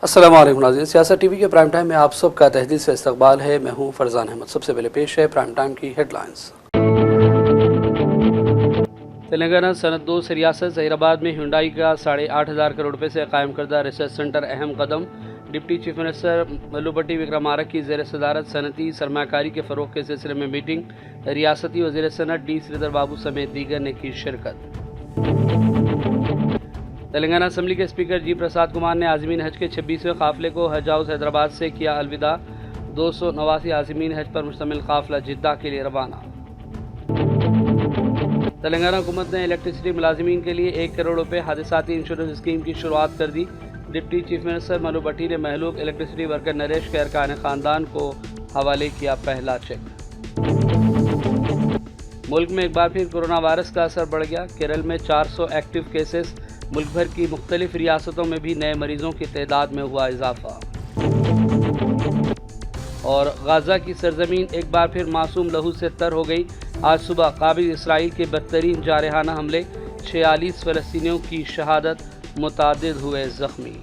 अस्सलाम वालेकुम नाज़रीन, सियासत टीवी के प्राइम टाइम में आप सबका तहदील से इस्तकबाल है। मैं हूं फरजान अहमद। सबसे पहले पेश है प्राइम टाइम की हेडलाइंस। तेलंगाना सनत 2 से रियासत ज़हीराबाद में हुंडई का 8,500 करोड़ रुपये से कायम करदा रिसर्च सेंटर अहम कदम। डिप्टी चीफ मिनिस्टर मल्लुभट्टी विक्रमारक की ज़ेर सदारत सनती सरमाकारी के फ़रोग़ के सिलसिले में मीटिंग। रियासती वज़ीर सनत डी श्रीधर बाबू समेत दीगर ने की शिरकत। तेलंगाना असम्बली के स्पीकर जी प्रसाद कुमार ने आज़मीन हज के 26वें काफ़िले को हज हाउस हैदराबाद से किया अलविदा। 289 आज़मीन हज पर मुश्तमिल काफ़िला जिद्दा के लिए रवाना। तेलंगाना हुकूमत ने इलेक्ट्रिसिटी मुलाजिमीन के लिए 1 करोड़ रुपये हादसाती इंश्योरेंस स्कीम की शुरुआत कर दी। डिप्टी चीफ मिनिस्टर मल्लुभट्टी ने महलूक इलेक्ट्रिसिटी वर्कर नरेश के अरकान ख़ानदान को हवाले किया पहला चेक। मुल्क में एक बार फिर कोरोना वायरस का असर बढ़ गया। केरल में 400 एक्टिव केसेस। मुल्क भर की मुख्तलिफ रियासतों में भी नए मरीजों की तादाद में हुआ इजाफा। और गाज़ा की सरजमीन एक बार फिर मासूम लहू से तर हो गई। आज सुबह काबिल इसराइल के बदतरीन जारहाना हमले, 46 फ़लस्तीनियों की शहादत, मुतादिद हुए ज़ख्मी।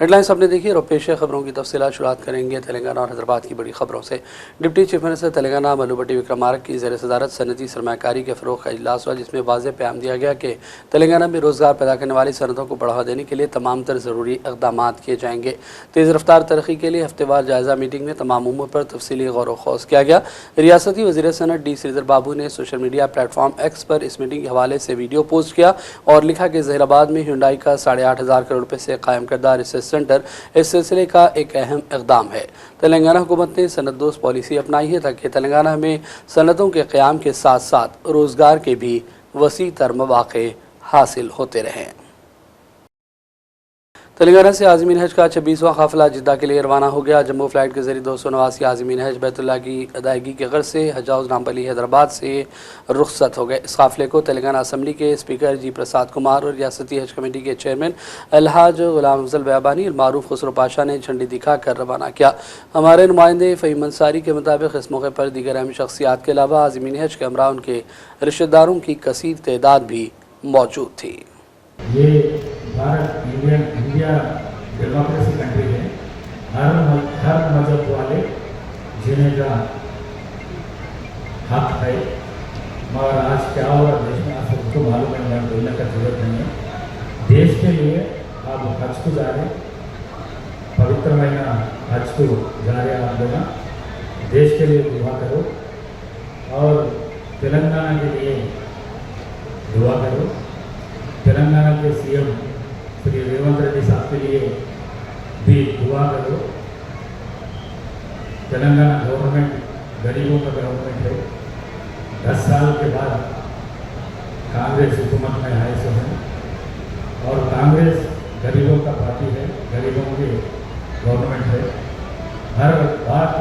हेडलाइंस आपने देखी और पेश खबरों की तफसीलात शुरुआत करेंगे तेलंगाना और हैदराबाद की बड़ी खबरों से। डिप्टी चीफ मिनिस्टर तेलंगाना मल्लुभट्टी विक्रमारक की ज़ेर सदारत सनती सरमाकारी के फ़रोग़ का इजलास हुआ, जिसमें वाज़ेह प्याम दिया गया कि तेलंगाना में रोज़गार पैदा करने वाली सनतों को बढ़ावा देने के लिए तमाम तर ज़रूरी इक़दाम किए जाएंगे। तेज़ रफ्तार तरक्की के लिए हफ्तेवार जायज़ा मीटिंग में तमाम उमूर पर तफसीली गौर व खौज़ किया गया। रियासती वज़ीर सनत डी श्रीधर बाबू ने सोशल मीडिया प्लेटफॉर्म एक्स पर इस मीटिंग के हवाले से वीडियो पोस्ट किया और लिखा कि ज़हीराबाद में हुंडई का 8,500 करोड़ रुपये से कायम करदा रिसर्च सेंटर इस सिलसिले का एक अहम इक़दाम है। तेलंगाना हुकूमत ने सनत दोस्त पॉलिसी अपनाई है ताकि तेलंगाना में सनतों के क़याम के साथ साथ रोज़गार के भी वसी तर मौक़े हासिल होते रहें। तेलंगाना से आज़मीन हज का 26वां काफ़िला जिद्दा के लिए रवाना हो गया। जम्बो फ्लाइट के ज़रिए 289 आज़मीन हज बैतुल्लाह की अदायगी के गर्ज से हज हाउस नामपली हैदराबाद से रुखसत हो गए। इस काफ़िले को तेलंगाना असम्बली के स्पीकर जी प्रसाद कुमार और रियासती हज कमेटी के चेयरमैन अलहाज गुलाम अफजल बयाबानी मारूफ खुसरो पाशा ने झंडी दिखाकर रवाना किया। हमारे नुमाइंदे फ़हीम अंसारी के मुताबिक इस मौके पर दीगर अहम शख्सियात के अलावा आज़मीन हज के हमरा उनके रिश्तेदारों की कसीर तादाद भी मौजूद थी। ये भारत इंडिया डेमोक्रेसी कंट्री है। हर मजहब वाले जीने का हक है, मगर आज क्या हो रहा देश में आप सबको मालूम है, बोलने का जरूरत नहीं है। देश के लिए आप हज को जा रहे, पवित्रమైన हज को जा रहे आप लोग, देश के लिए दुआ करो और तेलंगाना के लिए दुआ करो। तेलंगाना के सीएम श्री रेवंत रेड्डी साहब के लिए भी दुआ करो। तेलंगाना गवर्नमेंट गरीबों का गवर्नमेंट है। 10 साल के बाद कांग्रेस हुकूमत में आए से हैं और कांग्रेस गरीबों का पार्टी है, गरीबों के गवर्नमेंट है। हर बात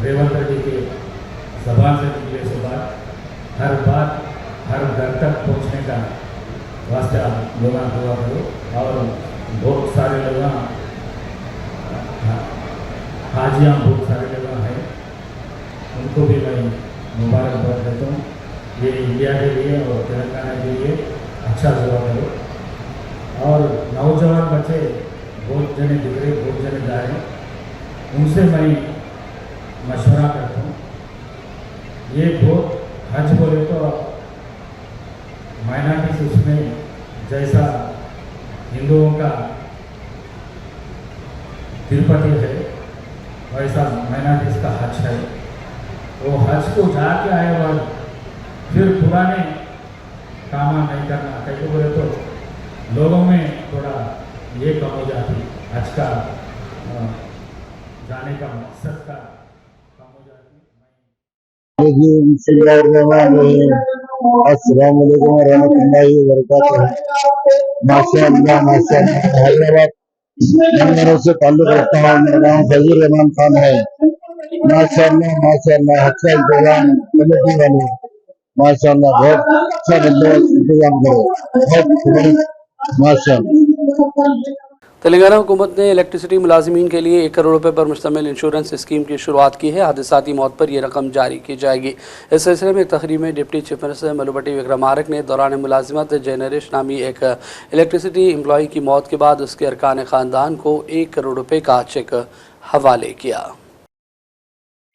रेवंत रेड्डी के जबान से निकले से बात, हर बात हर घर तक पहुँचने का वास्ते आप लोग दुआ करो। और बहुत सारे लोग हाजियाँ बहुत सारे लोग हैं, उनको भी मैं मुबारकबाद देता हूँ। ये इंडिया के लिए और तेलंगाना के लिए अच्छा दुआ करो। और नौजवान बच्चे बहुत जने दिख रहे, बहुत जने जा रहे, उनसे मैं मशवरा करता हूँ। ये बहुत हज बोले तो माइनॉरिटीज उसमें जैसा हिंदुओं का तिरुपति है वैसा माइनॉरिटीज का हज है। वो हज को जाके आए बाद फिर पुराने काम नहीं करना, कैसे बोले तो लोगों में थोड़ा ये कम हो जाती, हज का जाने का मकसद का कम हो जाती। अस्सलाम वालेकुम रहमतुल्लाहि व बरकातहू। माशाअल्लाह माशाअल्लाह। हैदराबाद तेलंगाना से ताल्लुक रखता हूँ। मेरा नाम फजल रहमान खान है। माशाअल्लाह माशाअल्लाह, अच्छा इंतजाम कमेटी वाले, माशाअल्लाह बहुत अच्छा बंदोबस्त इंतजाम करो, बहुत माशाअल्लाह। तेलंगाना हुकूमत ने इलेक्ट्रिसिटी मुलाजिमीन के लिए 1 करोड़ रुपए पर मुश्तमिल इंश्योरेंस स्कीम की शुरुआत की है। हादसाती मौत पर यह रकम जारी की जाएगी। इस सिलसिले में एक तकरीर में डिप्टी चीफ मिनिस्टर मलुबट्टी विक्रमारक ने दौरान मुलाजिमत जेनरिश नामी एक इलेक्ट्रिसिटी एम्प्लॉई की मौत के बाद उसके अरकान ख़ानदान को 1 करोड़ रुपए का चेक हवाले किया।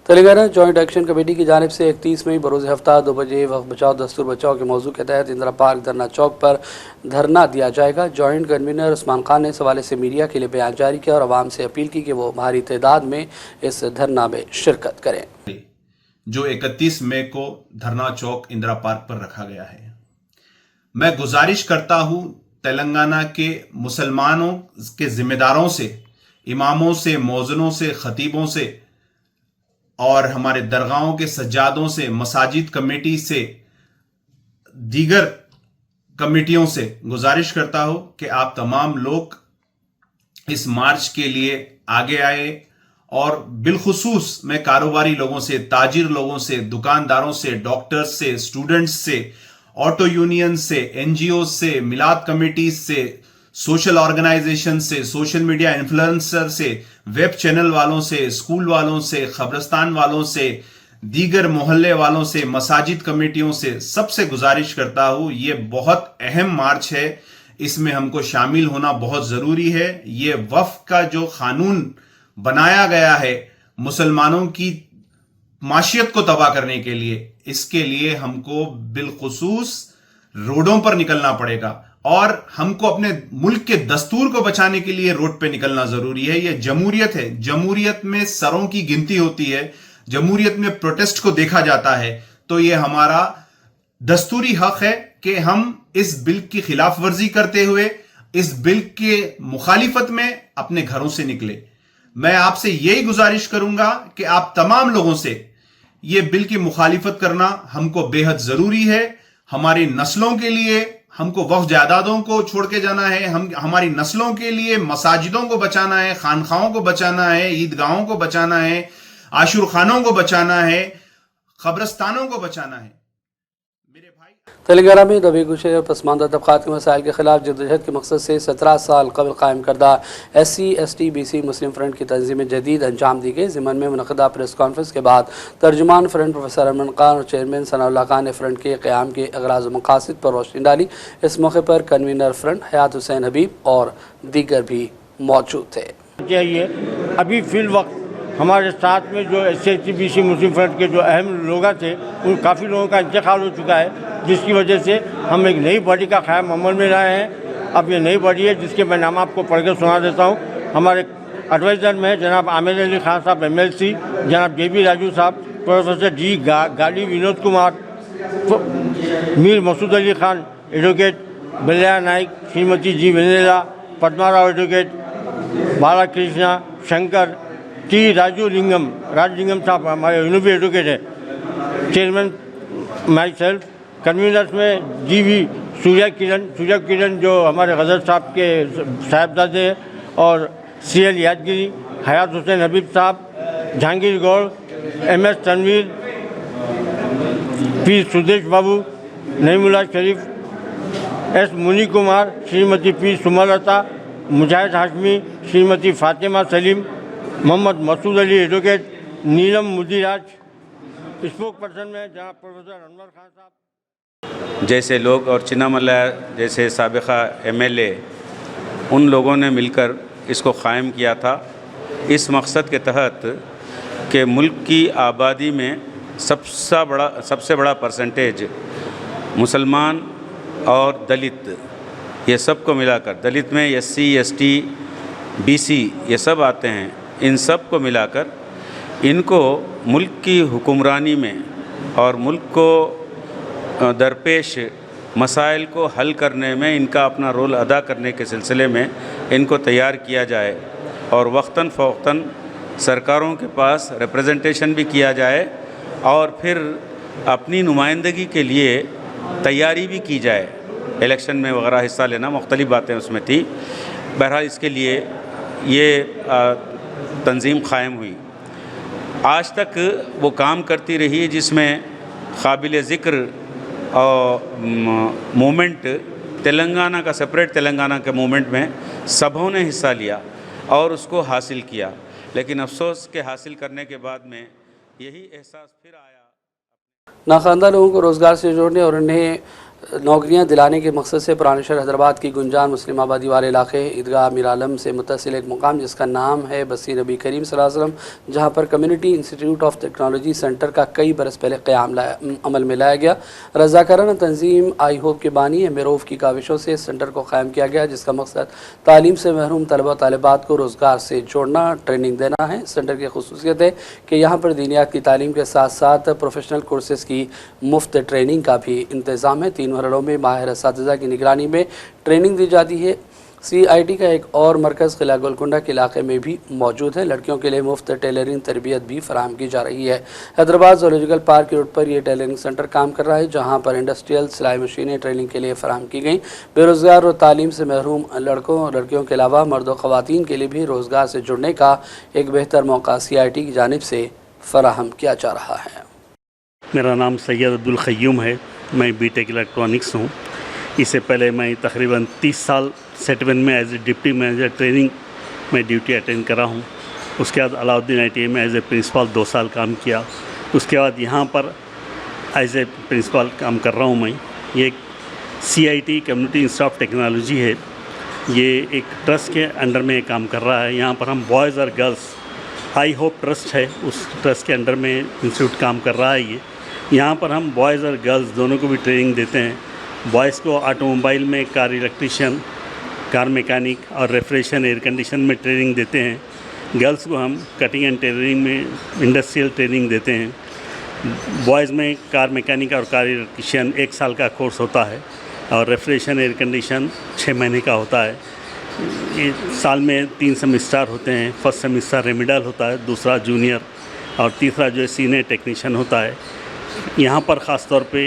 तेलंगाना जॉइंट एक्शन कमेटी की जानिब से 31 मई बरोज़ हफ्ता 2 बजे वक्त बचाओ दस्तूर बचाओ के मौजू के तहत इंदिरा पार्क धरना चौक पर धरना दिया जाएगा। जॉइंट कन्वीनर उस्मान खान ने इस हवाले से मीडिया के लिए बयान जारी किया और आवाम से अपील की कि वो भारी तादाद में इस धरना में शिरकत करें। जो 31 मई को धरना चौक इंदिरा पार्क पर रखा गया है, मैं गुजारिश करता हूं तेलंगाना के मुसलमानों के जिम्मेदारों से, इमामों से, मौज़िनों से, खतीबों से और हमारे दरगाहों के सज्जादों से, मसाजिद कमेटी से, दीगर कमेटियों से गुजारिश करता हूं कि आप तमाम लोग इस मार्च के लिए आगे आए और बिलखुसूस मैं कारोबारी लोगों से, ताजिर लोगों से, दुकानदारों से, डॉक्टर्स से, स्टूडेंट्स से, ऑटो यूनियन से, एनजीओ से, मिलाद कमेटी से, सोशल ऑर्गेनाइजेशन से, सोशल मीडिया इन्फ्लुएंसर से, वेब चैनल वालों से, स्कूल वालों से, खबरस्तान वालों से, दीगर मोहल्ले वालों से, मसाजिद कमेटियों से, सबसे गुजारिश करता हूं ये बहुत अहम मार्च है, इसमें हमको शामिल होना बहुत जरूरी है। ये वक्फ का जो कानून बनाया गया है मुसलमानों की माशियत को तबाह करने के लिए, इसके लिए हमको बिलखुसूस रोडों पर निकलना पड़ेगा और हमको अपने मुल्क के दस्तूर को बचाने के लिए रोड पे निकलना जरूरी है। यह जमहूरियत है, जमहूरियत में सरों की गिनती होती है, जमहूरियत में प्रोटेस्ट को देखा जाता है। तो यह हमारा दस्तूरी हक है कि हम इस बिल की खिलाफ वर्जी करते हुए इस बिल के मुखालिफत में अपने घरों से निकले। मैं आपसे यही गुजारिश करूंगा कि आप तमाम लोगों से यह बिल की मुखालिफत करना हमको बेहद जरूरी है। हमारी नस्लों के लिए हमको वक्फ जायदादों को छोड़ के जाना है, हमारी नस्लों के लिए मसाजिदों को बचाना है, खानखाओं को बचाना है, ईदगाहों को बचाना है, आशुर खानों को बचाना है, कब्रस्तानों को बचाना है। मेरे भाई, तेलंगाना में दबे गुशे और पसमानदा तबकात के मसाइल के खिलाफ जद्दोजहद के मकसद से 17 साल कबल कायम करदा SC ST BC मुस्लिम फ्रंट की तंजीम जदीद अंजाम दी गई। ज़िमन में मुनक़दा प्रेस कॉन्फ्रेंस के बाद तर्जुमान फ्रंट प्रोफेसर अमन खान और चेयरमैन सनाउल्लाह खान ने फ्रंट के क़याम के अगराज़ व मकासद पर रोशनी डाली। इस मौके पर कन्वीनर फ्रंट हयात हुसैन हबीब और दीगर भी मौजूद थे। अभी फिल वक्त हमारे साथ में जो SC ST BC मुस्लिम फ्रंट के जो अहम लोग थे उन काफ़ी लोगों का इंतकाल हो चुका है, जिसकी वजह से हम एक नई बॉडी का क़याम अमल में लाए हैं। अब ये नई बॉडी है जिसके मैं नाम आपको पढ़ के सुना देता हूँ। हमारे एडवाइज़र में जनाब आमिर अली खान साहब MLC, जनाब JB राजू साहब, professor D Gali Vinod Kumar, Mir Masood Ali Khan advocate, Baliya Naik, Shrimati G Vennela, Padmarao advocate, Balakrishna Shankar, T Rajalingam साहब हमारे यूनिवर्सिटी एडवोकेट है, चेयरमैन माई सेल्फ। कन्वीनर्स में GV सूर्या किरण जो हमारे गजर साहब के साहिबजादे हैं, और CL यादगिरी, हयात हुसैन हबीब साहब, जहांगीर गौड़, MS तनवीर, P सुदेश बाबू, नईमुल्ला शरीफ, S मुनी कुमार, श्रीमती P सुमलता, मुजाहिद हाशमी, श्रीमती फातिमा सलीम, मोहम्मद मसूद अली एडवोकेट, नीलम मुदीराज, स्पोक पर्सन में जनाब प्रोफेसर अनवर खान साहब जैसे लोग और चिन्नामल्ला जैसे साबिका MLA, उन लोगों ने मिलकर इसको क़ायम किया था इस मकसद के तहत कि मुल्क की आबादी में सबसे बड़ा परसेंटेज मुसलमान और दलित, ये सब को मिलाकर, दलित में SC ST BC ये सब आते हैं, इन सब को मिलाकर इनको मुल्क की हुक्मरानी में और मुल्क को दरपेश मसाइल को हल करने में इनका अपना रोल अदा करने के सिलसिले में इनको तैयार किया जाए और वक्तन फ़ौक्तन सरकारों के पास रिप्रेजेंटेशन भी किया जाए और फिर अपनी नुमाइंदगी के लिए तैयारी भी की जाए। इलेक्शन में वगैरह हिस्सा लेना, मुख्तलिफ़ बातें उसमें थी। बहरहाल इसके लिए ये तंजीम क़ायम हुई। आज तक वो काम करती रही जिसमें काबिल ज़िक्र और मूवमेंट तेलंगाना का, सेपरेट तेलंगाना के मूवमेंट में सबों ने हिस्सा लिया और उसको हासिल किया, लेकिन अफसोस के हासिल करने के बाद में यही एहसास फिर आया। नाखानदा लोगों को रोज़गार से जोड़ने और उन्हें नौकरियां दिलाने के मकसद से पुराने शहर हैदराबाद की गुंजान मुस्लिम आबादी वाले इलाके ईदगाह मीर आलम से मुत्तसिल एक मुकाम जिसका नाम है बस्ती नबी करीम सल्लल्लाहु अलैहि वसल्लम, जहां पर community institute of technology centre का कई बरस पहले क़याम अमल में लाया गया। रज़ाकाराना तंजीम आई होप के बानी मेरोफ की काविशों से सेंटर को क़ायम किया गया, जिसका मकसद तालीम से महरूम तलबा तालिबात को रोज़गार से जोड़ना, ट्रेनिंग देना है। सेंटर की खसूसियत है कि यहाँ पर दीनियात की तालीम के साथ साथ प्रोफेशनल कोर्सेज़ की मुफ्त ट्रेनिंग का भी इंतज़ाम है। 3 मरहलों में माहिर असातिज़ा की निगरानी में ट्रेनिंग दी जाती है। CIT का एक और मरकज़ किला गोलकुंडा के इलाके में भी मौजूद है। लड़कियों के लिए मुफ्त टेलरिंग तरबियत भी फराहम की जा रही है। हैदराबाद ज़ूलॉजिकल पार्क की रोड पर यह टेलरिंग सेंटर काम कर रहा है, जहां पर इंडस्ट्रियल सिलाई मशीनें ट्रेनिंग के लिए फराहम की गई। बेरोज़गार और तालीम से महरूम लड़कों और लड़कियों के अलावा मर्द और ख़वातीन के लिए भी रोज़गार से जुड़ने का एक बेहतर मौका CIT की जानिब से फराहम किया जा रहा है। मेरा नाम सैयद अब्दुल क़य्यूम है। मैं BTech इलेक्ट्रॉनिक्स हूँ। इससे पहले मैं तकरीबन 30 साल सेट1 में as a deputy manager training में ड्यूटी अटेंड करा हूँ। उसके बाद अलाउद्दीन ITA में एज ए प्रिंसिपल 2 साल काम किया। उसके बाद यहाँ पर एज ए प्रिंसिपल काम कर रहा हूँ मैं। ये CIT community institute of technology है। ये एक ट्रस्ट के अंडर में काम कर रहा है। यहाँ पर हम बॉयज़ और गर्ल्स आई होप ट्रस्ट है, उस ट्रस्ट के अंडर में इंस्टीट्यूट काम कर रहा है। यहाँ पर हम बॉयज़ और गर्ल्स दोनों को भी ट्रेनिंग देते हैं। बॉयज़ को ऑटोमोबाइल में कार इलेक्ट्रीशियन, कार मैकेनिक और रेफ्रिजरेशन एयर कंडीशन में ट्रेनिंग देते हैं। गर्ल्स को हम कटिंग एंड टेलरिंग में इंडस्ट्रियल ट्रेनिंग देते हैं। बॉयज़ में कार मैकेनिक और कार इलेक्ट्रीशियन 1 साल का कोर्स होता है और रेफ्रिजरेशन एयर कंडीशन 6 महीने का होता है। ये साल में 3 सेमेस्टर होते हैं। फर्स्ट सेमेस्टर रेमिडल होता है, दूसरा जूनियर और तीसरा जो है सीनियर टेक्नीशियन होता है। यहाँ पर ख़ास तौर पे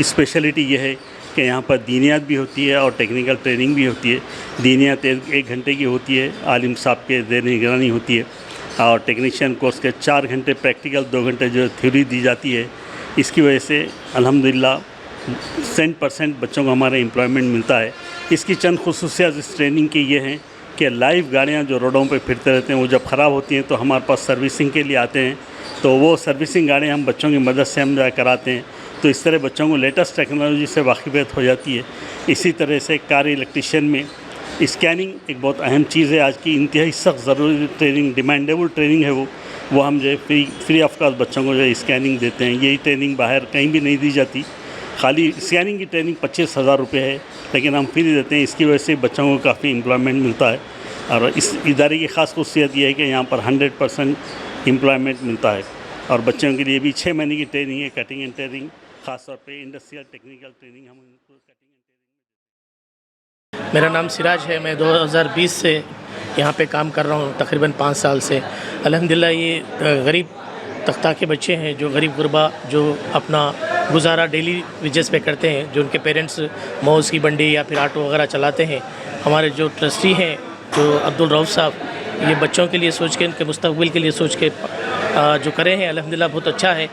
स्पेशलिटी ये है कि यहाँ पर दीनियात भी होती है और टेक्निकल ट्रेनिंग भी होती है। दीनियात 1 घंटे की होती है, आलिम साहब के ज़ेर निगरानी होती है, और टेक्नीशियन कोर्स के 4 घंटे प्रैक्टिकल, 2 घंटे जो थ्योरी दी जाती है। इसकी वजह से अल्हम्दुलिल्लाह 100% बच्चों को हमारा एम्प्लॉयमेंट मिलता है। इसकी चंद खुसूसियात इस ट्रेनिंग की ये हैं कि लाइव गाड़ियाँ जो रोडों पे फिरते रहते हैं, वो जब ख़राब होती हैं तो हमारे पास सर्विसिंग के लिए आते हैं। तो वो सर्विसिंग गाड़ियाँ हम बच्चों की मदद से हम कराते हैं। तो इस तरह बच्चों को लेटेस्ट टेक्नोलॉजी से वाकिफ़ियत हो जाती है। इसी तरह से कार इलेक्ट्रीशियन में स्कैनिंग एक बहुत अहम चीज़ है। आज की इंतहाई सख्त ज़रूरी ट्रेनिंग, डिमांडेबल ट्रेनिंग है वो हम जो है फ्री ऑफ कॉस्ट बच्चों को जो है स्कैनिंग देते हैं। यही ट्रेनिंग बाहर कहीं भी नहीं दी जाती। खाली स्कैनिंग की ट्रेनिंग 25,000 रुपये है, लेकिन हम फ्री देते हैं। इसकी वजह से बच्चों को काफ़ी एम्प्लॉयमेंट मिलता है। और इस इदारे की ख़ास खुसूसियत ये है कि यहाँ पर 100% एम्प्लॉयमेंट मिलता है। और बच्चों के लिए भी 6 महीने की ट्रेनिंग है, कटिंग एंड टेलरिंग, ख़ास तौर पे इंडस्ट्रियल टेक्निकल ट्रेनिंग हम उनको कटिंग एंड टेलरिंग। मेरा नाम सिराज है। मैं 2020 से यहाँ पे काम कर रहा हूँ, तकरीबन 5 साल से। अल्हम्दुलिल्लाह ये गरीब तख्ता के बच्चे हैं, जो गरीब गुरबा जो अपना गुजारा डेली वेजेस पे करते हैं, जो उनके पेरेंट्स मौज की बंडी या फिर ऑटो वगैरह चलाते हैं। हमारे जो ट्रस्टी हैं जो अब्दुल रऊफ़ साहब, ये बच्चों के लिए सोच के, उनके मुस्तकबिल के लिए सोच के जो करे हैं, अल्हम्दुलिल्लाह बहुत अच्छा है।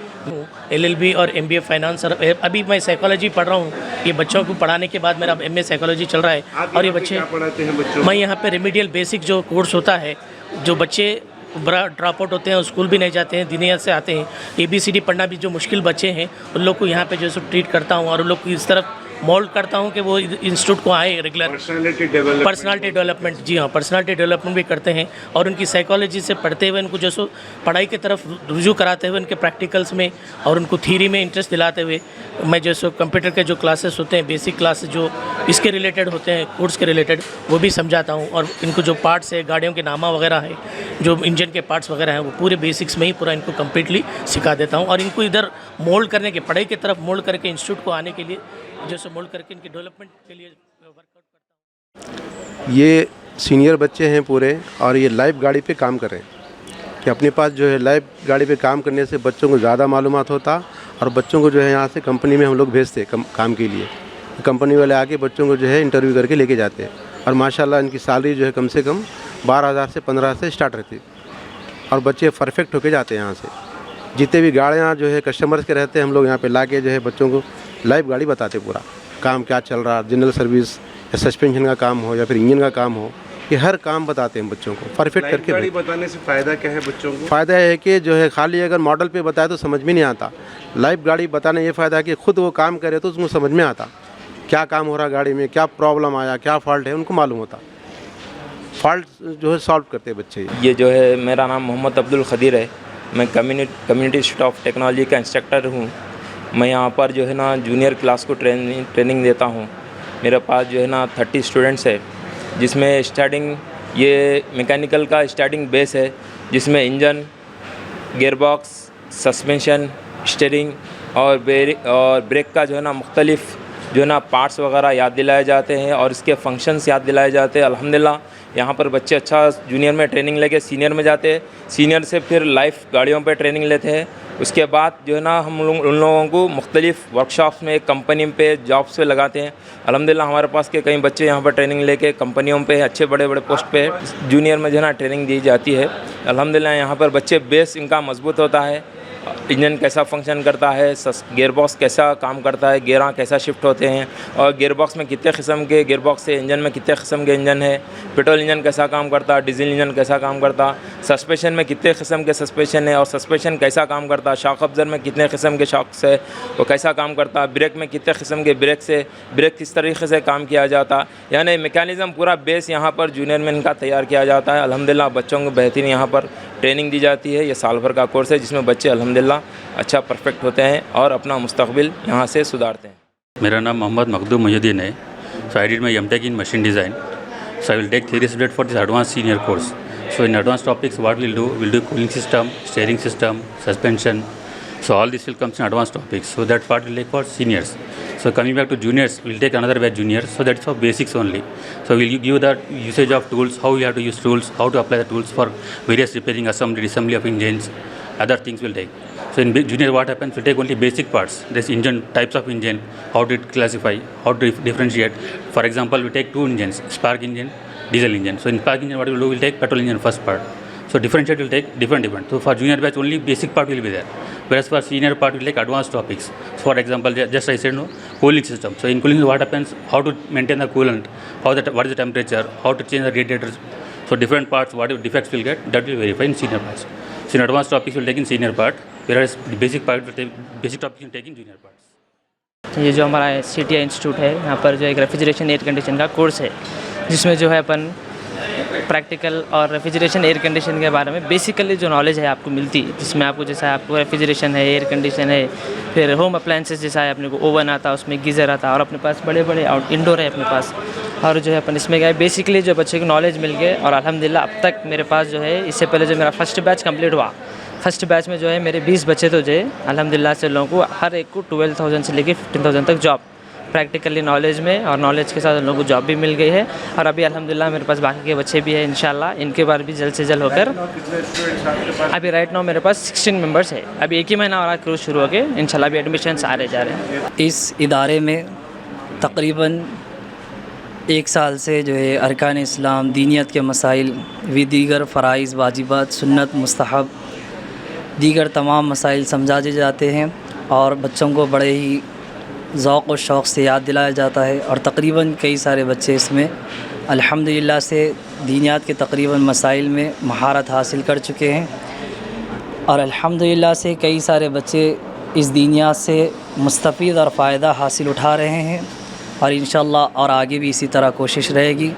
LLB और MBA फाइनेंस, और अभी मैं साइकोलॉजी पढ़ रहा हूँ। ये बच्चों को पढ़ाने के बाद मेरा MA साइकोलॉजी चल रहा है। और ये बच्चे पढ़ाते हैं बच्चों, मैं यहाँ पे रेमिडियल बेसिक जो कोर्स होता है, जो बच्चे बड़ा ड्रॉप आउट होते हैं, स्कूल भी नहीं जाते हैं, दीनियत से आते हैं, ABCD पढ़ना भी जो मुश्किल बच्चे हैं, उन लोग को यहाँ पे जो है ट्रीट करता हूँ और उन लोग को इस तरफ मोल्ड करता हूँ कि वो इंस्टीट्यूट को आए रेगुलर। पर्सनालिटी डेवलपमेंट, जी हाँ, पर्सनालिटी डेवलपमेंट भी करते हैं। और उनकी साइकोलॉजी से पढ़ते हुए उनको जो पढ़ाई की तरफ रुजू कराते हुए, उनके प्रैक्टिकल्स में और उनको थ्योरी में इंटरेस्ट दिलाते हुए, मैं जो कंप्यूटर के जो क्लासेस होते हैं, बेसिक क्लासेस जो इसके रिलेटेड होते हैं, कोर्स के रिलेटेड, वो भी समझाता हूँ। और इनको जो पार्ट्स है, गाड़ियों के नामा वगैरह है, जो इंजन के पार्ट्स वगैरह हैं, वो पूरे बेसिक्स में ही पूरा इनको कम्प्लीटली सिखा देता हूँ। और इनको इधर मोल्ड करने के, पढ़ाई की तरफ मोल्ड करके इंस्टीट्यूट को आने के लिए जैसे मोल्ड करके इनके डेवलपमेंट के लिए वर्कआउट करता हूँ। ये सीनियर बच्चे हैं पूरे, और ये लाइव गाड़ी पे काम कर रहे हैं कि अपने पास जो है लाइव गाड़ी पे काम करने से बच्चों को ज़्यादा मालूमात होता, और बच्चों को जो है यहाँ से कंपनी में हम लोग भेजते काम के लिए। कंपनी वाले आके बच्चों को जो है इंटरव्यू करके लेके जाते हैं। और माशाल्लाह इनकी सैलरी जो है कम से कम 12,000 से 15 से स्टार्ट रहती है, और बच्चे परफेक्ट होके जाते हैं यहाँ से। जितने भी गाड़ियाँ जो है कस्टमर्स के रहते हैं, हम लोग यहाँ पे ला के जो है बच्चों को लाइव गाड़ी बताते, पूरा काम क्या चल रहा, जनरल सर्विस या सस्पेंशन का काम हो या फिर इंजन का काम हो, ये हर काम बताते हैं बच्चों को परफेक्ट करके। गाड़ी बताने से फ़ायदा क्या है बच्चों को? फ़ायदा है कि जो है खाली अगर मॉडल पे बताए तो समझ में नहीं आता। लाइव गाड़ी बताने ये फ़ायदा है कि खुद वो काम करे तो उसको समझ में आता, क्या काम हो रहा गाड़ी में, क्या प्रॉब्लम आया, क्या फॉल्ट है, उनको मालूम होता। फॉल्ट जो है सॉल्व करते हैं बच्चे। ये जो है, मेरा नाम मोहम्मद अब्दुल खदीर है। मैं कम्युनिटी इंस्टीट्यूट ऑफ टेक्नोलॉजी का इंस्ट्रक्टर हूँ। मैं यहाँ पर जो है ना जूनियर क्लास को ट्रेनिंग देता हूँ। मेरे पास जो है ना 30 स्टूडेंट्स है, जिसमें स्टार्टिंग ये मैकेनिकल का स्टार्टिंग बेस है, जिसमें इंजन, गियरबॉक्स, सस्पेंशन, स्टीयरिंग और ब्रेक का जो है ना मुख्तलिफ जो है ना पार्ट्स वगैरह याद दिलाए जाते हैं और इसके फंक्शंस याद दिलाए जाते हैं। अल्हम्दुलिल्लाह यहाँ पर बच्चे अच्छा जूनियर में ट्रेनिंग लेके सीनियर में जाते हैं। सीनियर से फिर लाइफ गाड़ियों पे ट्रेनिंग लेते हैं। उसके बाद जो है ना हम लोग उन लोगों को मुख्तलिफ वर्कशॉप्स में, कंपनी पे, जॉब्स पे लगाते हैं। अल्हम्दुलिल्लाह हमारे पास के कई बच्चे यहाँ पर ट्रेनिंग लेके कंपनियों पे अच्छे बड़े बड़े पोस्ट पे जूनियर में जो है ना ट्रेनिंग दी जाती है। अल्हम्दुलिल्लाह यहाँ पर बच्चे बेस इनका मजबूत होता है। इंजन कैसा फंक्शन करता है, गियरबॉक्स कैसा काम करता है, गेयरां कैसा शिफ्ट होते हैं और गियरबॉक्स में कितने किस्म के गियरबॉक्स है, इंजन में कितने किस्म के इंजन है, पेट्रोल इंजन कैसा काम करता है, डीजल इंजन कैसा काम करता, सस्पेंशन में कितने किस्म के सस्पेंशन है और सस्पेंशन कैसा काम करता, शॉक अब्जर में कितने किस्म के शॉक्स है वो कैसा काम करता, ब्रेक में कितने किस्म के ब्रेक से ब्रेक किस तरीके से काम किया जाता। यानी मैकेनिज़्म पूरा बेस यहाँ पर जूनियर में इनका तैयार किया जाता है। अल्हम्दुलिल्लाह बच्चों को बेहतरीन यहाँ पर ट्रेनिंग दी जाती है। ये साल भर का कोर्स है जिसमें बच्चे अल्हम्दुलिल्लाह अच्छा परफेक्ट होते हैं और अपना मुस्तकबिल यहाँ से सुधारते हैं। मेरा नाम मोहम्मद मखदूम मुहिउद्दीन है। So I did my M.Tech in machine design. So I will take theory subject for this advanced senior course. So in advanced topics, what we'll do cooling system, steering system, suspension. So all this will come in advanced topics. So that part will take for seniors. So coming back to juniors, we'll take another batch juniors. So that's for basics only. So we'll give the usage of tools, how you have to use tools, how to apply the tools for various repairing, assembly of engines, other things we'll take. So in junior, what happens? We'll take only basic parts. There's engine, types of engine, how to classify, how to differentiate. For example, we take two engines, spark engine, diesel engine. So in spark engine, what we'll do, we'll take petrol engine first part. So differentiate will take different. So for junior batch, only basic part will be there. Whereas for senior part, we'll take advanced topics. So for example, just I said, no, cooling system. So in cooling, what happens? How to maintain the coolant, what is the temperature, how to change the radiators. So different parts, whatever defects we'll get, that will verify in senior parts. So in advanced topics, we'll take in senior part. Whereas the basic topics will take in junior parts. ये जो हमारा CTI institute है, यहाँ पर जो एक refrigeration air condition का course है, जिसमें जो है अपन प्रैक्टिकल और रेफ्रिजरेशन एयर कंडीशन के बारे में बेसिकली जो नॉलेज है आपको मिलती है, जिसमें आपको जैसा आपको रेफ्रिजरेशन है, एयर कंडीशन है, फिर होम अप्लायंसेस जैसा है, अपने को ओवन आता है, उसमें गीज़र आता है और अपने पास बड़े बड़े आउट इंडोर है अपने पास। और जो है अपन इसमें क्या है बेसिकली जो बच्चे को नॉलेज मिल गए। और अल्हम्दुलिल्लाह अब तक मेरे पास जो है, इससे पहले जो मेरा फर्स्ट बैच कंप्लीट हुआ, फर्स्ट बैच में जो है मेरे 20 बच्चे तो जो है अल्हम्दुलिल्लाह से लोगों को हर एक को 12,000 से लेकर 15,000 तक जॉब प्रैक्टिकली नॉलेज में और नॉलेज के साथ उन लोगों को जॉब भी मिल गई है। और अभी अल्हम्दुलिल्लाह मेरे पास बाकी के बच्चे भी हैं, इंशाल्लाह इनके बारे भी जल्द से जल्द होकर। अभी राइट नाउ मेरे पास 16 मेंबर्स है। अभी एक ही महीना हो रहा क्रूज शुरू हो गए, इंशाल्लाह अभी एडमिशन्स आ रहे जा रहे हैं। इस इदारे में तकरीबन 1 साल से जो है अरकान इस्लाम, दीनियत के मसाइल व दीगर फ़राइज़, वाजिबात, सुन्नत, मुस्तहब, दीगर तमाम मसाइल समझाए जाते हैं और बच्चों को बड़े ही ज़ौक़ और शौक़ से याद दिलाया जाता है। और तकरीबन कई सारे बच्चे इसमें अल्हम्दुलिल्लाह से दीनियात के तकरीबन मसाइल में महारत हासिल कर चुके हैं और अल्हम्दुलिल्लाह से कई सारे बच्चे इस दीनियात से मुस्तफ़ीद और फ़ायदा हासिल उठा रहे हैं और इंशाअल्लाह और आगे भी इसी तरह कोशिश रहेगी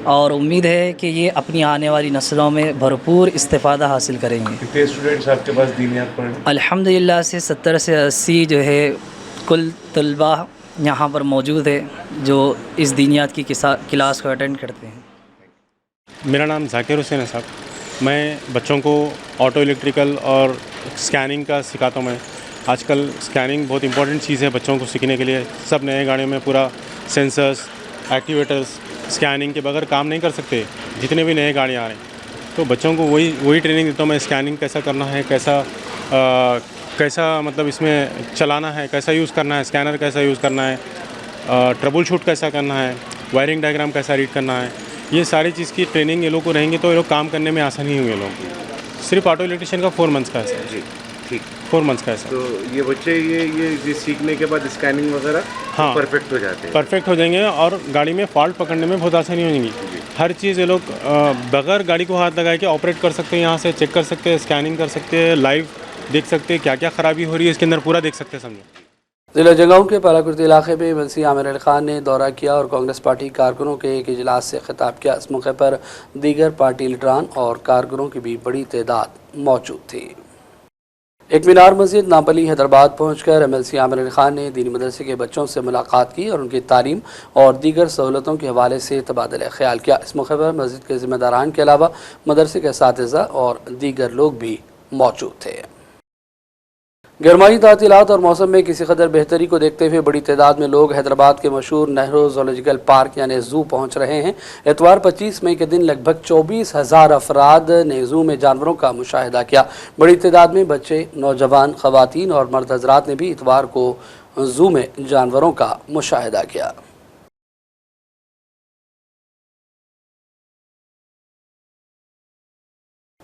और उम्मीद है कि ये अपनी आने वाली नस्लों में भरपूर इस्तिफ़ादा हासिल करेंगे। कितने स्टूडेंट्स आपके पास दीनियात पढ़े? अल्हम्दुलिल्लाह से 70 से 80 जो है कुल तलबा यहाँ पर मौजूद है जो इस दीनियात की क्लास को अटेंड करते हैं। मेरा नाम ज़ाकिर हुसैन है साहब। मैं बच्चों को ऑटो इलेक्ट्रिकल और स्कैनिंग का सिखाता हूँ। मैं आजकल स्कैनिंग बहुत इंपॉर्टेंट चीज़ है बच्चों को सीखने के लिए। सब नए गाड़ियों में पूरा सेंसर्स, एक्टिवेटर्स, स्कैनिंग के बगैर काम नहीं कर सकते जितने भी नए गाड़ियाँ आ रहे हैं। तो बच्चों को वही ट्रेनिंग देता हूँ मैं। स्कैनिंग कैसा करना है, कैसा मतलब इसमें चलाना है, कैसा यूज़ करना है, स्कैनर कैसा यूज़ करना है, ट्रबल शूट कैसा करना है, वायरिंग डायग्राम कैसा रीड करना है, ये सारी चीज़ की ट्रेनिंग ये लोग को रहेंगे तो ये लोग काम करने में आसानी होगी। ये लोग सिर्फ ऑटो इलेक्ट्रिशियन का 4 मंथ्स का है सर जी। ठीक, 4 मंथ्स का है सर। तो ये बच्चे ये सीखने के बाद स्कैनिंग वगैरह हाँ परफेक्ट हो जाते हैं, परफेक्ट हो जाएंगे और गाड़ी में फॉल्ट पकड़ने में बहुत आसानी हो जाएगी। हर चीज़ ये लोग बगैर गाड़ी को हाथ लगा के ऑपरेट कर सकते हैं, यहाँ से चेक कर सकते हैं, स्कैनिंग कर सकते हैं, लाइव देख सकते हैं क्या क्या ख़राबी हो रही है इसके अंदर, पूरा देख सकते हैं समझो। जिला जगाऊं के पालाकुर्ती इलाके में एमएलसी आमिर अली खान ने दौरा किया और कांग्रेस पार्टी कारकुनों के एक इजलास से खिताब किया। इस मौके पर दीगर पार्टी लीडरान और कारकुनों की भी बड़ी तादाद मौजूद थी। एक मीनार मस्जिद नापली हैदराबाद पहुंचकर एमएलसी आमिर अली खान ने दीनी मदरसे के बच्चों से मुलाकात की और उनकी तालीम और दीगर सहूलतों के हवाले से तबादला ख्याल किया। इस मौके पर मस्जिद के जिम्मेदारान के अलावा मदरसे के असातिज़ा और दीगर लोग भी मौजूद थे। गर्माई तातीलात और मौसम में किसी कदर बेहतरी को देखते हुए बड़ी तादाद में लोग हैदराबाद के मशहूर नेहरू ज़ूलॉजिकल पार्क यानी ज़ू पहुँच रहे हैं। इतवार 25 मई के दिन लगभग 24,000 अफराद ने ज़ू में जानवरों का मुशाहिदा किया। बड़ी तादाद में बच्चे, नौजवान, ख़वातीन और मर्द हज़रात ने भी इतवार को ज़ू में जानवरों का मुशाहिदा किया।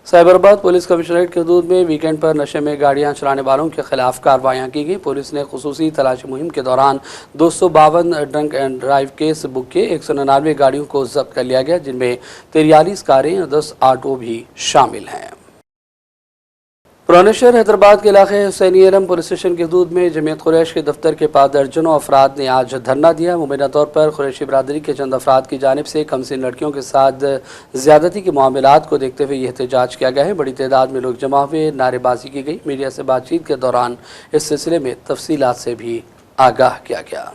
साइबराबाद पुलिस कमिश्नरेट के हदूद में वीकेंड पर नशे में गाड़ियां चलाने वालों के खिलाफ कार्रवाइयां की गई। पुलिस ने खुसूसी तलाशी मुहिम के दौरान 252 drunk and drive case book किए। 199 गाड़ियों को जब्त कर लिया गया, जिनमें 43 कारें और 10 ऑटो भी शामिल हैं। पुराने शहर हैदराबाद के इलाके हुसैनी आलम पुलिस स्टेशन के हदूद में जमीयत कुरैश के दफ्तर के पास दर्जनों अफराद ने आज धरना दिया। मुबैना तौर पर कुरैशी बरादरी के चंद अफराद की जानिब से कमसिन लड़कियों के साथ ज्यादती के मामलात को देखते हुए यह एहतजाज किया गया है। बड़ी तादाद में लोग जमा हुए, नारेबाजी की गई। मीडिया से बातचीत के दौरान इस सिलसिले में तफसीलात से भी आगाह किया गया।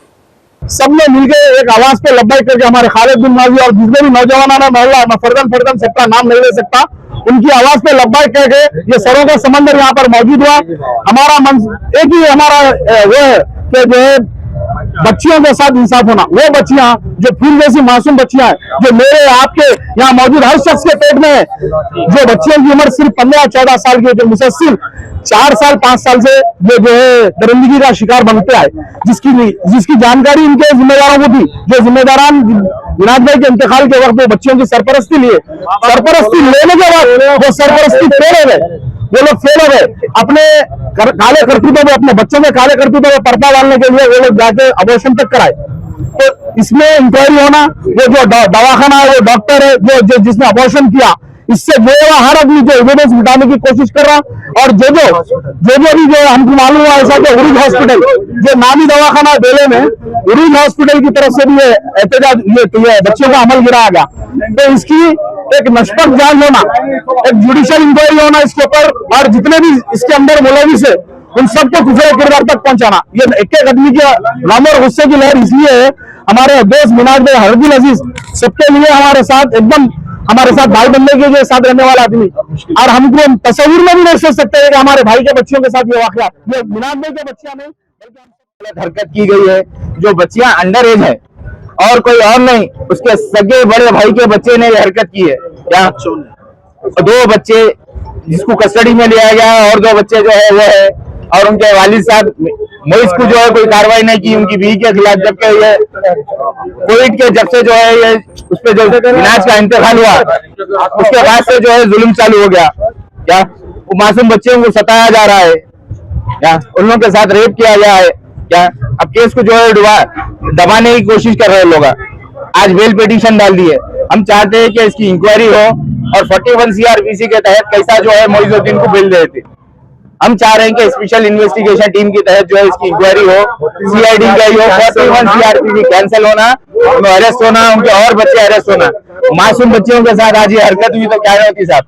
सबने मिलकर एक आवाज पे लब्बाइक करके हमारे खालिद बिन माजी और जितने भी नौजवान महिला, मैं फर्दन सबका नाम नहीं ले सकता, उनकी आवाज पे लब्बाइक करके ये सरों का समंदर यहाँ पर मौजूद हुआ। हमारा एक ही हमारा वो है कि जो है बच्चियों के साथ इंसाफ होना। वो बच्चियां जो फूल जैसी मासूम बच्चियां हैं, जो मेरे आपके यहाँ मौजूद हर शख्स के पेट में है, जो बच्चियों की उम्र सिर्फ 15-14 साल की है, जो मुसलसिल 4 साल 5 साल से ये जो है दरिंदगी का शिकार बनते आए, जिसकी जानकारी इनके जिम्मेदारों को थी, जो जिम्मेदारान विनायक भाई के इंतकाल के वक्त वो बच्चियों की सरपरस्ती लिए, सरपरस्ती लेने के बाद वो सरपरस्ती फेल हो गए, वो लोग फेल हो गए। अपने काले करतूतों को, अपने बच्चों के काले करतूतों को पर्दा डालने के लिए वो लोग जाके अबॉर्शन तक कराए। तो इसमें इंक्वायरी होना, वो जो दवाखाना है, वो डॉक्टर है जो जिसने अबॉर्शन किया, इससे जो हर आदमी जो एविडेंस मिटाने की कोशिश कर रहा, और जो भी जो हमको मालूम हुआ ऐसा कि उरूज हॉस्पिटल जो नामी दवाखाना दिल्ली में, उरूज हॉस्पिटल की तरफ से भी ये एहतजाज ये बच्चों का अमल गिराया गया। तो इसकी एक निष्पक्ष जांच होना, एक जुडिशियल इंक्वायरी होना इसके ऊपर, और जितने भी इसके अंदर मुलविस है उन सबको कुफरे किरदार तक पहुंचाना। ये एक आदमी की गम और गुस्से की लहर इसलिए है, हमारे दोस्त मिनाज भाई, हरदिल अजीज, सबके लिए हमारे साथ एकदम हमारे साथ भाई बनने के साथ रहने वाला आदमी, और हमको तस्वीर में भी नहीं सोच सकते हैं कि हमारे भाई के बच्चियों के साथ ये वाकया, ये मिनाज भाई के बच्चियां नहीं बल्कि हरकत की गई है। जो बच्चियां अंडर एज है और कोई और नहीं, उसके सगे बड़े भाई के बच्चे ने ये हरकत की है। क्या 2 बच्चे जिसको कस्टडी में लिया गया है, और 2 बच्चे जो है वो है, और उनके वालिद साहब मोइस को जो है कोई कार्रवाई नहीं की उनकी बीवी के खिलाफ, जबकि ये कोविड के जब से जो है ये उस पर जो इलाज का इंतकाल हुआ उसके बाद से जो है जुल्म चालू हो गया। क्या वो मासूम बच्चों को सताया जा रहा है, क्या उन लोगों के साथ रेप किया गया है। क्या अब केस को जो है दबाने की कोशिश कर रहे लोग, आज बेल पिटीशन डाल दी है। हम चाहते हैं कि इसकी इंक्वायरी हो और 41 CRPC के तहत कैसा जो है मोइजुद्दीन को बेल देते। हम चाह रहे हैं कि स्पेशल इन्वेस्टिगेशन टीम के तहत जो है इसकी इंक्वायरी हो, CID का ही हो, 41 CRPC कैंसिल होना, उनको अरेस्ट होना, उनके और बच्चे अरेस्ट होना। मासूम बच्चियों के साथ आज ये हरकत हुई तो क्या होती साहब?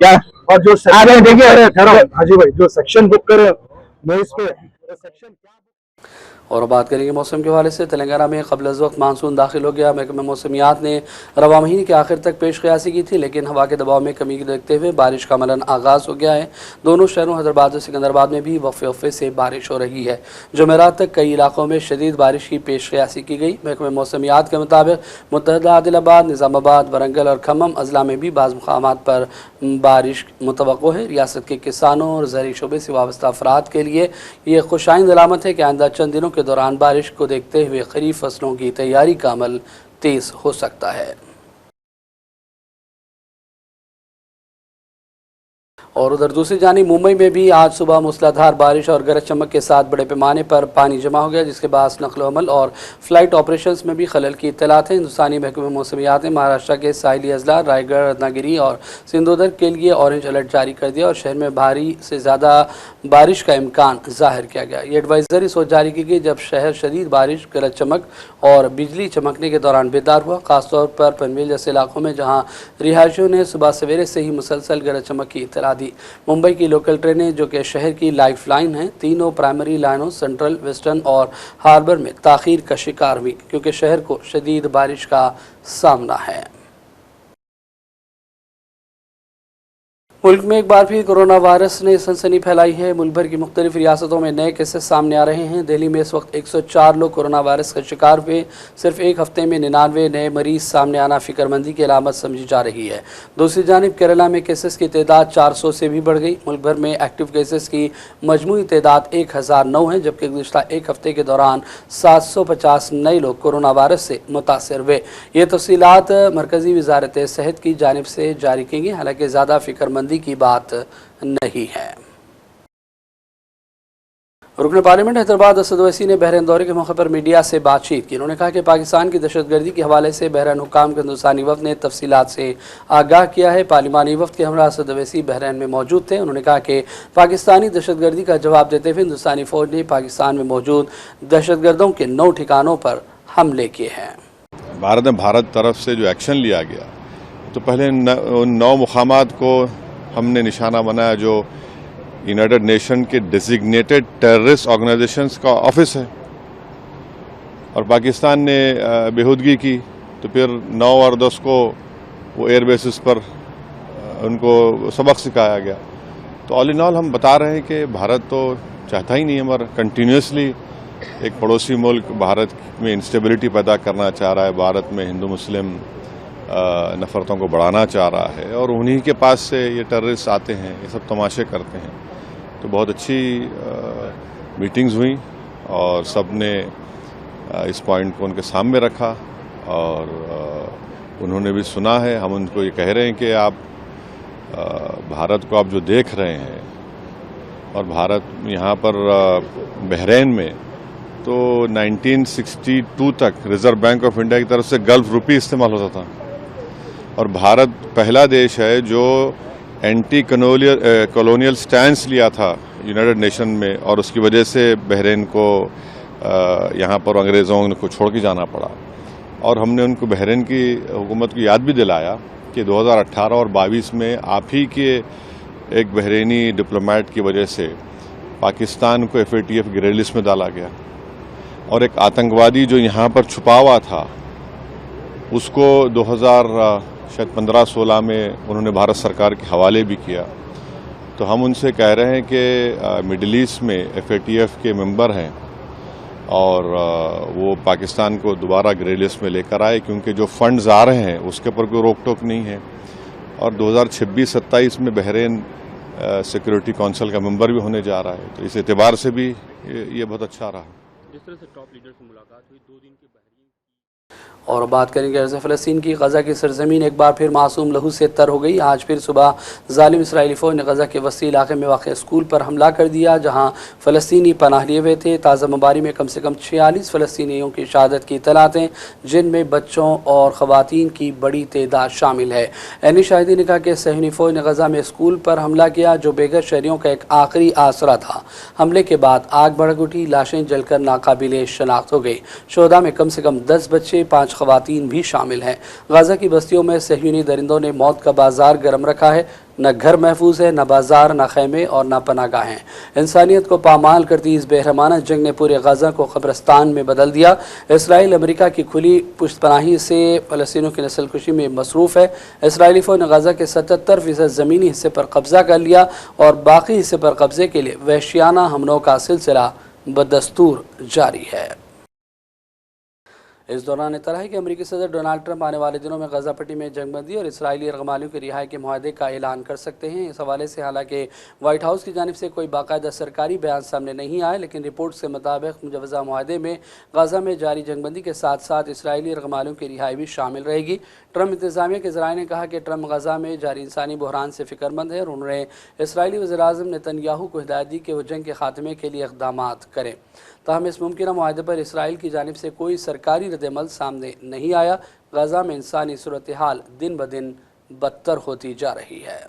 क्या और जो देखिए हाजी भाई जो सेक्शन बुक करे मैं इस पे सेक्शन और बात करेंगे मौसम के हवाले से। तेलंगाना में क़ब्ल वक्त मानसून दाखिल हो गया। महकमा मौसमियात ने रवा महीने के आखिर तक पेश क़यासी की थी, लेकिन हवा के दबाव में कमी को देखते हुए बारिश का अमलन आगाज़ हो गया है। दोनों शहरों हैदराबाद और सिकंदराबाद में भी वफ़े से बारिश हो रही है। जुमेरात तक कई इलाकों में शदीद बारिश की पेश क़यासी की गई। महकमा मौसमियात के मुताबिक मुत्तहदा आदिलाबाद, निज़ामाबाद, वरंगल और खम्मम अजला में भी बाज़ मक़ामात पर बारिश मुतवक्को है। रियासत के किसानों और ज़रूरी शोबे से वाबस्ता अफराद के लिए ये खुशाइंद अलामत है कि आइंदा चंद दिनों के दौरान बारिश को देखते हुए खरीफ फसलों की तैयारी का अमल तेज हो सकता है। और उधर दूसरी जानिब मुंबई में भी आज सुबह मूसलाधार बारिश और गरज चमक के साथ बड़े पैमाने पर पानी जमा हो गया, जिसके बाद नकलो अमल और फ्लाइट ऑपरेशंस में भी खलल की इत्तलात हैं। हिंदुस्तानी महकमे मौसमियात ने महाराष्ट्र के साहिली अजला, रायगढ़, रत्नागिरी और सिंधुदुर्ग के लिए ऑरेंज अलर्ट जारी कर दिया और शहर में भारी से ज़्यादा बारिश का इम्कान जाहिर किया गया। ये एडवाइजरी सोच जारी की गई जब शहर शदीद बारिश, गरज चमक और बिजली चमकने के दौरान बेदार हुआ, खासतौर पर पनवेल जैसे इलाकों में जहाँ रिहायशियों ने सुबह सवेरे से ही मुसलसल गरज चमक की इत्तला दी। मुंबई की लोकल ट्रेनें जो कि शहर की लाइफ लाइन हैं, तीनों प्राइमरी लाइनों सेंट्रल, वेस्टर्न और हार्बर में ताख़ीर का शिकार हुई क्योंकि शहर को शदीद बारिश का सामना है। मुल्क में एक बार फिर कोरोना वायरस ने सनसनी फैलाई है। मुल्क भर की मुख्तलिफ रियासतों में नए केसेस सामने आ रहे हैं। दिल्ली में इस वक्त 104 लोग कोरोना वायरस का शिकार हुए। सिर्फ एक हफ्ते में 99 नए मरीज सामने आना फिक्रमंदी की अलामत समझी जा रही है। दूसरी जानिब केरला में केसेस की तादाद 400 से भी बढ़ गई। मुल्क भर में एक्टिव केसेस की मजमूई तादाद 1009 है, जबकि गुज़िश्ता एक हफ्ते के दौरान 750 नए लोग कोरोना वायरस से मुतासर हुए। ये तफसीलात मरकज़ी वज़ारत सेहत की जानिब से जारी की गई, हालांकि ज़्यादा फिक्रमंदी की बात नहीं है। रुकन पार्लियामेंट हैदराबाद असद ओवैसी ने बहरीन दौरे के मौके पर मीडिया से बातचीत की। उन्होंने कहा कि पाकिस्तान की दहशतगर्दी के हवाले से बहरीन हुक्काम के हिंदुस्तानी वफ़द ने तफसीलात से आगाह किया है। पार्लिमानी वफ़द के हमरा असद ओवैसी बहरीन में मौजूद थे। उन्होंने कहा कि पाकिस्तानी दहशतगर्दी का जवाब देते हुए हिंदुस्तानी फ़ौज ने पाकिस्तान में मौजूद दहशतगर्दों के 9 ठिकानों पर हमले किए हैं। भारत तरफ से जो एक्शन लिया गया, तो पहले उन 9 मुकामात को हमने निशाना बनाया जो यूनाइटेड नेशन के डेजिग्नेटेड टेररिस्ट ऑर्गेनाइजेशंस का ऑफिस है, और पाकिस्तान ने बेहूदगी की तो फिर 9 और 10 को वो एयर बेसिस पर उनको सबक सिखाया गया। तो ऑल इन ऑल हम बता रहे हैं कि भारत तो चाहता ही नहीं, हमारा कंटिन्यूसली एक पड़ोसी मुल्क भारत में इंस्टेबिलिटी पैदा करना चाह रहा है, भारत में हिंदू मुस्लिम नफ़रतों को बढ़ाना चाह रहा है, और उन्हीं के पास से ये टेररिस्ट आते हैं, ये सब तमाशे करते हैं। तो बहुत अच्छी मीटिंग्स हुई और सब ने इस पॉइंट को उनके सामने रखा और उन्होंने भी सुना है। हम उनको ये कह रहे हैं कि आप भारत को आप जो देख रहे हैं, और भारत यहाँ पर बहरीन में तो 1962 तक रिजर्व बैंक ऑफ इंडिया की तरफ से गल्फ रुपी इस्तेमाल होता था, और भारत पहला देश है जो एंटी कॉलोनियल स्टैंस लिया था यूनाइटेड नेशन में, और उसकी वजह से बहरीन को यहाँ पर अंग्रेज़ों को छोड़ के जाना पड़ा। और हमने उनको बहरीन की हुकूमत को याद भी दिलाया कि 2018 और 22 में आप ही के एक बहरीनी डिप्लोमेट की वजह से पाकिस्तान को FATF ग्रे लिस्ट में डाला गया, और एक आतंकवादी जो यहाँ पर छुपा हुआ था उसको 2015-16 में उन्होंने भारत सरकार के हवाले भी किया। तो हम उनसे कह रहे हैं कि मिडिल ईस्ट में FATF के मेंबर हैं और वो पाकिस्तान को दोबारा ग्रे लिस्ट में लेकर आए, क्योंकि जो फंड्स आ रहे हैं उसके ऊपर कोई रोक टोक नहीं है। और 2026-27 में बहरीन सिक्योरिटी काउंसिल का मेंबर भी होने जा रहा है। तो इस एतबार से भी ये बहुत अच्छा रहा। जिस तरह से टॉप लीडर से मुलाकात हुई 2 दिन की और बात करेंगे अर्ज़ फ़लस्तीन की। गज़ा की सरज़मीन एक बार फिर मासूम लहू से तर हो गई। आज फिर सुबह ज़ालिम इसराइली फ़ौज ने गज़ा के वसी इलाके में वाक़ स्कूल पर हमला कर दिया, जहाँ फ़लस्तीनी पनाह लिए हुए थे। ताज़ा मुबारी में कम से कम 46 फ़लस्तीनियों की शहादत की इत्तलात हैं, जिनमें बच्चों और ख़वातीन की बड़ी तादाद शामिल है। ऐनी शाहिदी ने कहा कि सहयूनी फ़ौज ने गज़ा में स्कूल पर हमला किया, जो बेघर शहरियों का एक आखिरी आसरा था। हमले के बाद आग भड़क उठी, लाशें जलकर नाकाबिले शनाख्त हो गई। शोहदा में कम से कम 10 बच्चे, 5 ख़वातीन भी शामिल हैं। गाज़ा की बस्तियों में सहयूनी दरिंदों ने मौत का बाजार गर्म रखा है। न घर महफूज है, न बाजार, न खैमे और न पनागाहें। इंसानियत को पामाल करती इस बेरहमाना जंग ने पूरे गाज़ा को कब्रिस्तान में बदल दिया। इसराइल अमेरिका की खुली पुश्तपनाही से फ़लस्तीनियों की नस्लकुशी में मसरूफ़ है। इसराइली फ़ौज ने गाज़ा के 77% ज़मीनी हिस्से पर कब्ज़ा कर लिया और बाकी हिस्से पर कब्ज़े के लिए वहशियाना हमलों का सिलसिला बदस्तूर जारी है। इस दौरान इतला है कि अमेरिकी सदर डोनाल्ड ट्रंप आने वाले दिनों में गजा पट्टी में जंगबंदी और इसराइली यरगमालियों की रिहाई के मुआहदे का ऐलान कर सकते हैं। इस हवाले से हालांकि व्हाइट हाउस की जानिब से कोई बाकायदा सरकारी बयान सामने नहीं आया, लेकिन रिपोर्ट्स के मुताबिक मुजवजा मुआहदे में गजा में जारी जंगबंदी के साथ साथ इसराइली यरगमालियों की रिहाई भी शामिल रहेगी। ट्रंप इंतजामिया के ज़राए ने कहा कि ट्रंप गजा में जारी इंसानी बहरान से फिक्रमंद है और उन्होंने इसराइली वज़ीर-ए-आज़म नेतन्याहू को हिदायत दी कि वो जंग के खात्मे के लिए इक़दामात करें। ताहम इस मुमकिन मुआहदे पर इसराइल की जानिब से कोई सरकारी रद्द-ए-अमल सामने नहीं आया। गजा में इंसानी सूरत हाल दिन ब दिन बदतर होती जा रही है।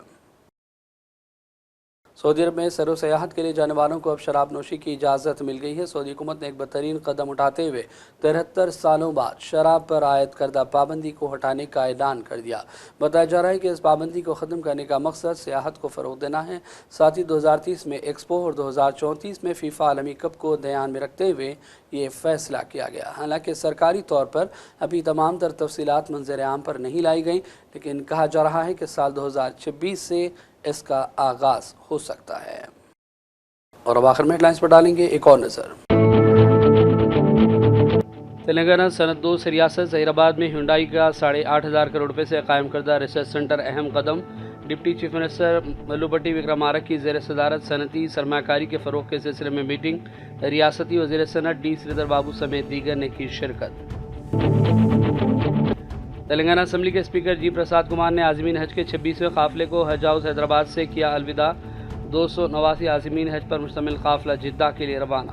सऊदी अरब में सैर सयाहत के लिए जाने वालों को अब शराब नोशी की इजाज़त मिल गई है। सऊदी हुकूमत ने एक बदतरीन कदम उठाते हुए 73 सालों बाद शराब पर आयद करदा पाबंदी को हटाने का ऐलान कर दिया। बताया जा रहा है कि इस पाबंदी को ख़त्म करने का मकसद सियाहत को फ़रोग़ देना है। साथ ही 2030 में एक्सपो और 2034 में फीफा आलमी कप को ध्यान में रखते हुए ये फ़ैसला किया गया। हालांकि सरकारी तौर पर अभी तमाम तर तफसीलात मंज़र आम पर नहीं लाई गई, लेकिन कहा जा रहा है कि साल 2026 से इसका आगाज़ हो सकता है। और अब आखिर में हेडलाइंस पर डालेंगे एक और नज़र। तेलंगाना सनत 2 से रियासत ज़हीराबाद में हुंडई का 8,500 करोड़ रुपये से कायम करदा रिसर्च सेंटर अहम कदम। डिप्टी चीफ मिनिस्टर मल्लुपट्टी विक्रमारक की ज़ेर सदारत सनती सरमाकारी के फ़रोग़ के सिलसिले में मीटिंग। रियासती वज़ीर सनत डी श्रीधर बाबू समेत दीगर ने की शिरकत। तेलंगाना असम्बली के स्पीकर जी प्रसाद कुमार ने आज़मीन हज के 26वें काफ़िले को हज हाउस हैदराबाद से किया अलविदा। 289 आज़मीन हज पर मुश्तमिल काफ़िला जिद्दा के लिए रवाना।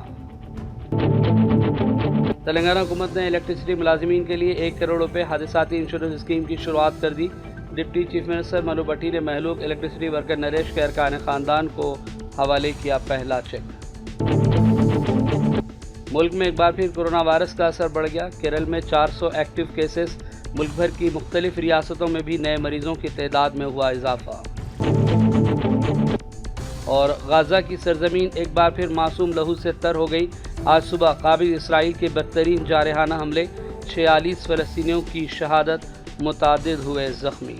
तेलंगाना हुकूमत ने इलेक्ट्रिसिटी मुलाजिमीन के लिए 1 करोड़ रुपये हादिसाती इंश्योरेंस स्कीम की शुरुआत कर दी। डिप्टी चीफ मिनिस्टर मल्लुपट्टी ने महलूक इलेक्ट्रिसिटी वर्कर नरेश के अरकान ख़ानदान को हवाले किया पहला चेक। मुल्क में एक बार फिर कोरोना वायरस का असर बढ़ गया। केरल में 400 एक्टिव केसेस। मुल्क भर की मुख्तलिफ रियासतों में भी नए मरीजों की तादाद में हुआ इजाफा। और गाज़ा की सरजमीन एक बार फिर मासूम लहू से तर हो गई। आज सुबह काबिल इसराइल के बदतरीन जारहाना हमले, 46 फ़लस्तीनियों की शहादत, मुतादिद हुए ज़ख्मी।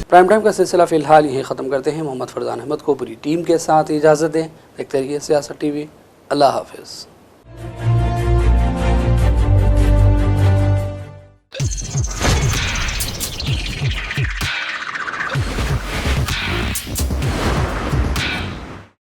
प्राइम टाइम का सिलसिला फ़िलहाल यहीं ख़त्म करते हैं। मोहम्मद फरजान अहमद को पूरी टीम के साथ इजाज़त दें। देखते रहिए सियासत टीवी। अल्लाह हाफ़िज़।